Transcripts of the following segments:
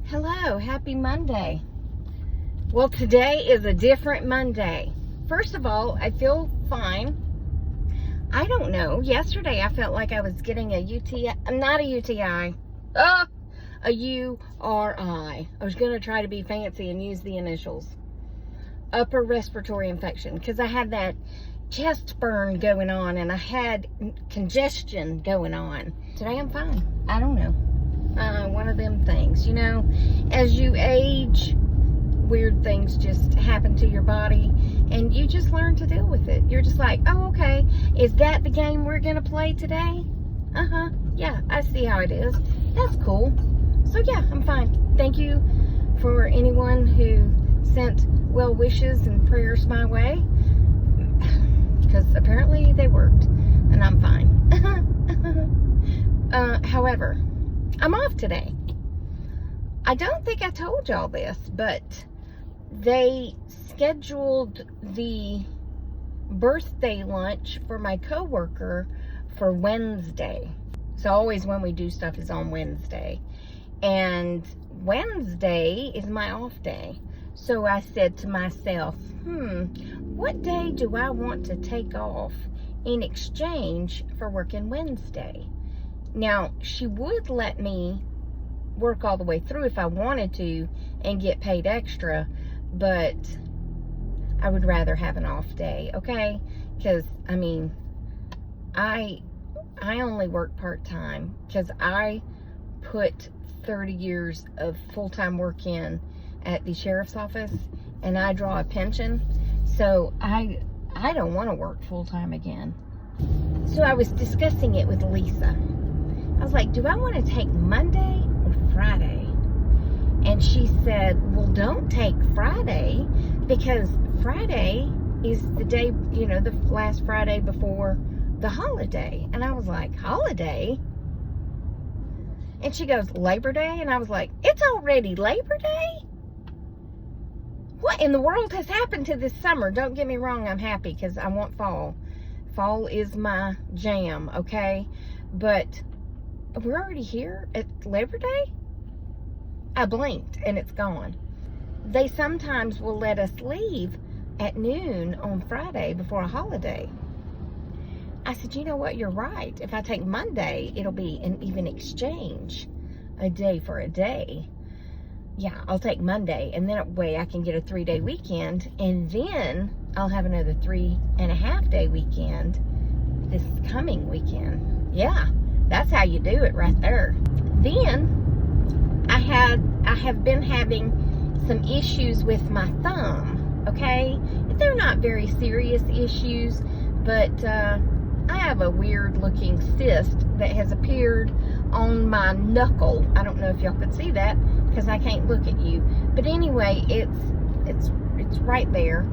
Hello, happy Monday. Well, today is a different Monday. First of all, I feel fine. I don't know. Yesterday, I felt like I was getting a UTI. Not a UTI. A URI. I was going to try to be fancy and use the initials. Upper respiratory infection. Because I had that chest burn going on and I had congestion going on. Today, I'm fine. I don't know. One of them things, as you age, weird things just happen to your body and you just learn to deal with it. You're just like, oh, okay, is that the game we're gonna play today? Yeah, I see how it is. That's cool. So yeah, I'm fine. Thank you for anyone who sent well wishes and prayers my way, because apparently they worked and I'm fine. However, I'm off today. I don't think I told y'all this, but they scheduled the birthday lunch for my coworker for Wednesday. So always when we do stuff is on Wednesday. And Wednesday is my off day. So I said to myself, what day do I want to take off in exchange for working Wednesday? Now, she would let me work all the way through if I wanted to and get paid extra, but I would rather have an off day, okay? Because, I only work part-time because I put 30 years of full-time work in at the sheriff's office, and I draw a pension, so I don't want to work full-time again. So I was discussing it with Lisa. I was like, do I want to take Monday or Friday? And she said, well, don't take Friday, because Friday is the day, the last Friday before the holiday. And I was like, holiday? And she goes, Labor Day? And I was like, it's already Labor Day? What in the world has happened to this summer? Don't get me wrong, I'm happy because I want fall. Fall is my jam, okay? But we're already here at Labor Day? I blinked and it's gone. They sometimes will let us leave at noon on Friday before a holiday. I said, you know what? You're right. If I take Monday, it'll be an even exchange. A day for a day. Yeah, I'll take Monday, and then that way I can get a 3-day weekend, and then I'll have another 3.5-day weekend this coming weekend. Yeah. That's how you do it right there. Then I have been having some issues with my thumb, okay? They're not very serious issues, but I have a weird looking cyst that has appeared on my knuckle. I don't know if y'all could see that because I can't look at you. But anyway, it's right there.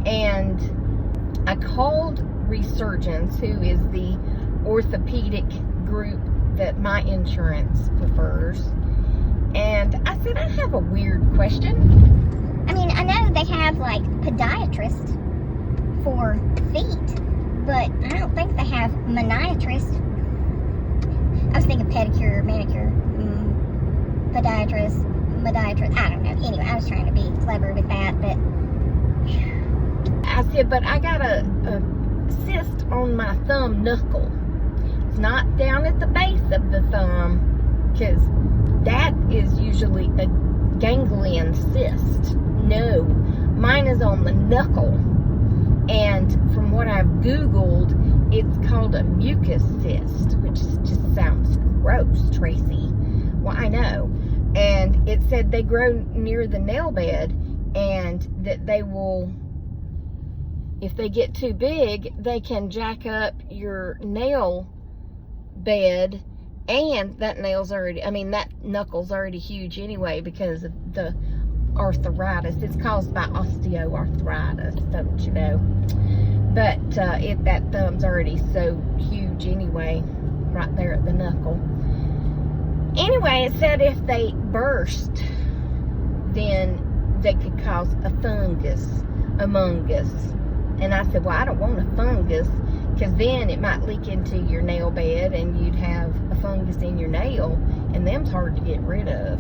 And I called Resurgence, who is the orthopedic group that my insurance prefers, and I said, I have a weird question. I know they have like podiatrists for feet, but I don't think they have maniatrists. I was thinking pedicure, manicure, podiatrist, I don't know. Anyway, I was trying to be clever with that, but I said, but I got a cyst on my thumb knuckle. Not down at the base of the thumb, because that is usually a ganglion cyst. No, mine is on the knuckle, and from what I've Googled, it's called a mucus cyst, which just sounds gross, Tracy. Well, I know. And it said they grow near the nail bed, and that they will, if they get too big, they can jack up your nail bed, and that that knuckle's already huge anyway because of the arthritis. It's caused by osteoarthritis, don't you know? But that thumb's already so huge anyway, right there at the knuckle. Anyway, it said if they burst, then they could cause a fungus, among us. And I said, well, I don't want a fungus, because then it might leak into your nail bed and you'd have a fungus in your nail, and them's hard to get rid of.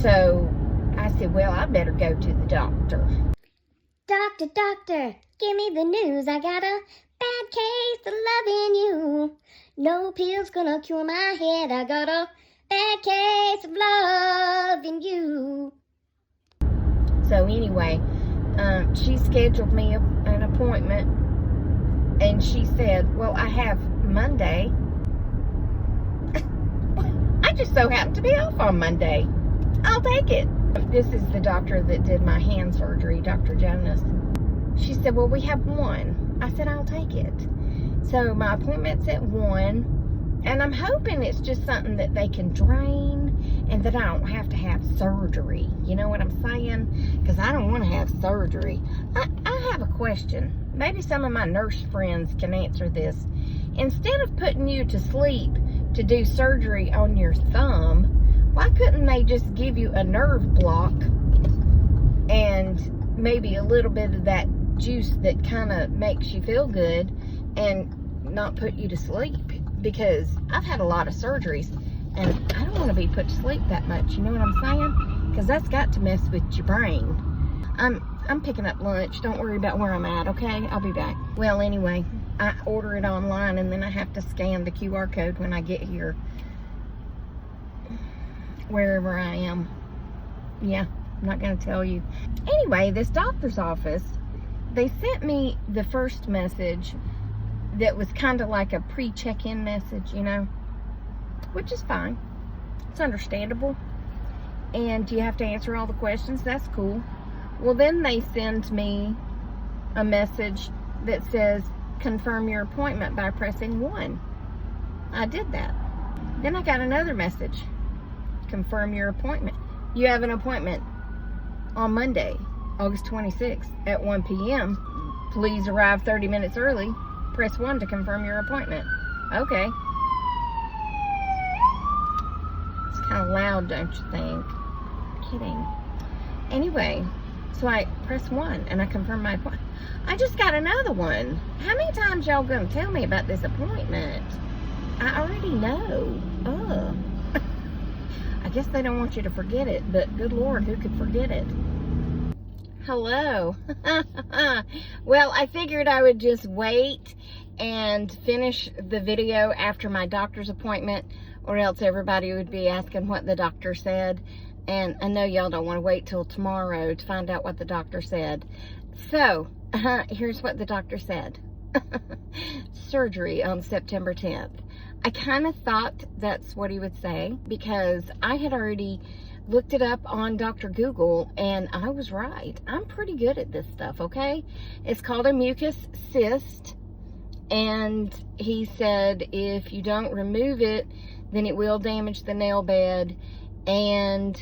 So I said, well, I better go to the doctor. Doctor, doctor, give me the news. I got a bad case of loving you. No pills gonna cure my head. I got a bad case of loving you. So anyway, she scheduled me an appointment, and she said, well, I have Monday. I just so happen to be off on Monday. I'll take it. This is the doctor that did my hand surgery, Dr. Jonas. She said, well, we have 1. I said, I'll take it. So my appointment's at 1, and I'm hoping it's just something that they can drain and that I don't have to have surgery. You know what I'm saying? Because I don't want to have surgery. I have a question. Maybe some of my nurse friends can answer this. Instead of putting you to sleep to do surgery on your thumb, why couldn't they just give you a nerve block and maybe a little bit of that juice that kind of makes you feel good and not put you to sleep? Because I've had a lot of surgeries and I don't want to be put to sleep that much. You know what I'm saying? Because that's got to mess with your brain. I'm picking up lunch. Don't worry about where I'm at, okay? I'll be back. Well, anyway, I order it online and then I have to scan the QR code when I get here, wherever I am. Yeah, I'm not going to tell you. Anyway, this doctor's office, they sent me the first message that was kind of like a pre-check-in message, you know, which is fine. It's understandable. And you have to answer all the questions. That's cool. Well, then they send me a message that says, confirm your appointment by pressing 1. I did that. Then I got another message. Confirm your appointment. You have an appointment on Monday, August 26th at 1 p.m. Please arrive 30 minutes early. Press 1 to confirm your appointment. Okay. It's kind of loud, don't you think? Kidding. Anyway, so I press 1 and I confirm my appointment. I just got another one. How many times y'all gonna tell me about this appointment? I already know. Ugh. I guess they don't want you to forget it, but good Lord, who could forget it? Hello. Well, I figured I would just wait and finish the video after my doctor's appointment, or else everybody would be asking what the doctor said. And I know y'all don't want to wait till tomorrow to find out what the doctor said. So, here's what the doctor said. Surgery on September 10th. I kind of thought that's what he would say, because I had already looked it up on Dr. Google, and I was right. I'm pretty good at this stuff, okay? It's called a mucus cyst, and he said if you don't remove it, then it will damage the nail bed, and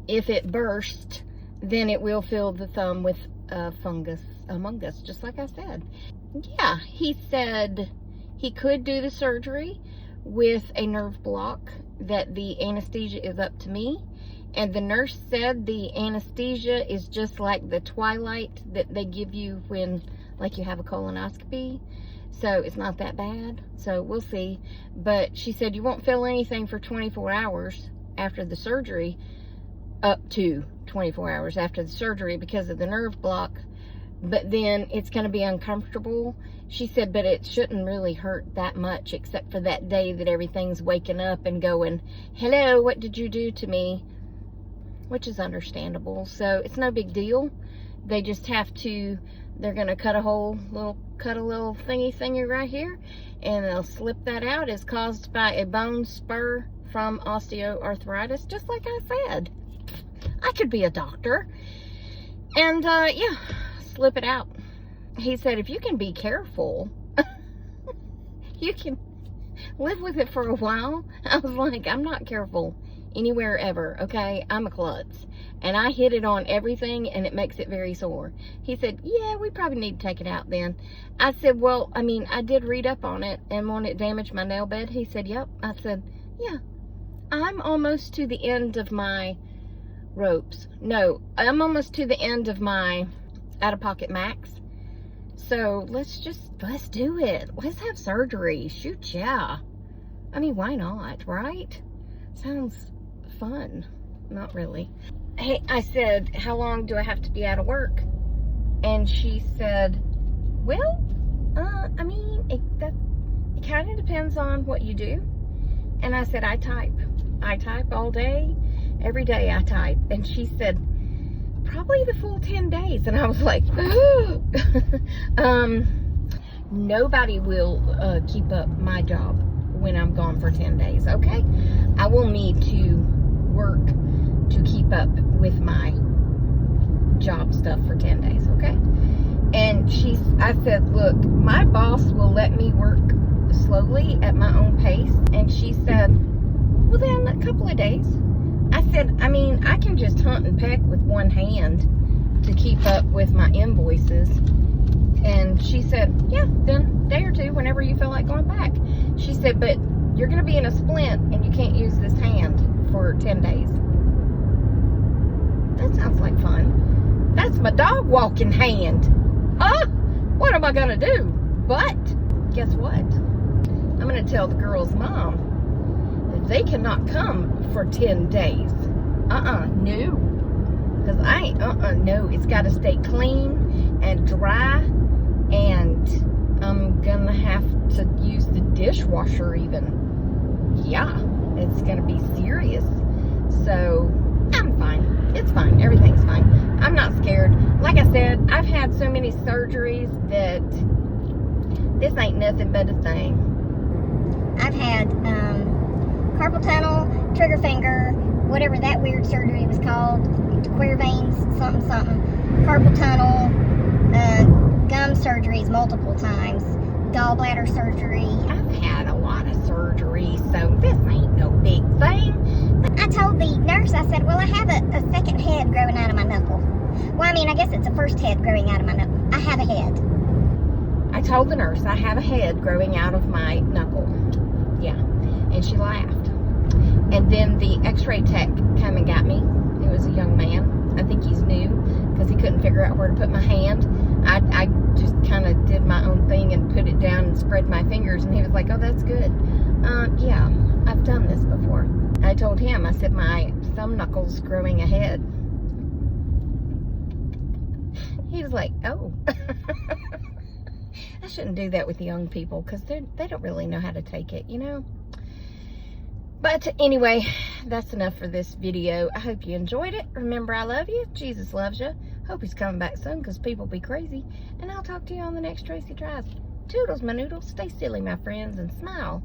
if it bursts, then it will fill the thumb with fungus among us, just like I said. Yeah, he said he could do the surgery with a nerve block, that the anesthesia is up to me. And the nurse said the anesthesia is just like the twilight that they give you when, like, you have a colonoscopy. So it's not that bad. So we'll see. But she said you won't feel anything for 24 hours after the surgery, up to 24 hours after the surgery because of the nerve block. But then it's going to be uncomfortable. She said, but it shouldn't really hurt that much, except for that day that everything's waking up and going, hello, what did you do to me? Which is understandable. So it's no big deal. They just have to, they're going to cut a little thingy right here, and they'll slip that out. It's caused by a bone spur from osteoarthritis, just like I said. I could be a doctor. And yeah, slip it out. He said if you can be careful, you can live with it for a while. I was like, I'm not careful anywhere ever, okay? I'm a klutz, and I hit it on everything, and it makes it very sore. He said, yeah, we probably need to take it out then. I said, well, I mean, I did read up on it, and when it damaged my nail bed. He said, yep. I said, yeah, I'm almost to the end of my ropes. No, I'm almost to the end of my out-of-pocket max. So let's do it. Let's have surgery. Shoot, yeah. I mean, why not, right? Sounds fun. Not really. Hey, I said, how long do I have to be out of work? And she said, well, I mean, it kind of depends on what you do. And I said, I type all day, every day I type. And she said, probably the full 10 days. And I was like, nobody will keep up my job when I'm gone for 10 days, okay? I will need to work to keep up with my job stuff for 10 days, okay? And I said, look, my boss will let me work slowly at my own pace. And she said, well, then a couple of days. I said, I mean, I can just hunt and peck with one hand to keep up with my invoices. And she said, yeah, then a day or two, whenever you feel like going back. She said, but you're going to be in a splint and you can't use this hand for 10 days. That sounds like fun. That's my dog walking hand. What am I going to do? But guess what? I'm going to tell the girl's mom that they cannot come for 10 days. No. Because no. It's got to stay clean and dry. And I'm going to have to use the dishwasher even. Yeah. It's going to be serious. So, I'm fine. It's fine. Everything's fine. I'm not scared. Like I said, I've had so many surgeries that this ain't nothing but a thing. I've had carpal tunnel, trigger finger, whatever that weird surgery was called, queer veins, something, carpal tunnel, gum surgeries multiple times, gallbladder surgery. I've had a lot of surgery, so this ain't no big thing. I told the nurse, I said, well, I have a second head growing out of my knuckle. Well, I mean, I guess it's a first head growing out of my knuckle. I have a head. I told the nurse I have a head growing out of my knuckle. Yeah. And she laughed. And then the x-ray tech came and got me. It was a young man. I think he's new because he couldn't figure out where to put my hand. I just kind of did my own thing and put it down and spread my fingers. And he was like, oh, that's good. Yeah, I've done this before. I told him, I said, my thumb knuckle's growing ahead. He was like, oh. I shouldn't do that with young people because they don't really know how to take it, you know. But anyway, that's enough for this video. I hope you enjoyed it. Remember, I love you. Jesus loves you. Hope he's coming back soon because people be crazy. And I'll talk to you on the next Tracy Tries. Toodles, my noodles. Stay silly, my friends, and smile.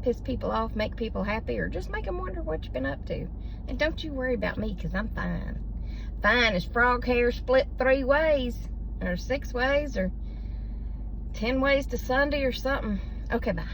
Piss people off, make people happy, or just make them wonder what you've been up to. And don't you worry about me because I'm fine. Fine as frog hair split 3 ways, or 6 ways, or 10 ways to Sunday or something. Okay, bye.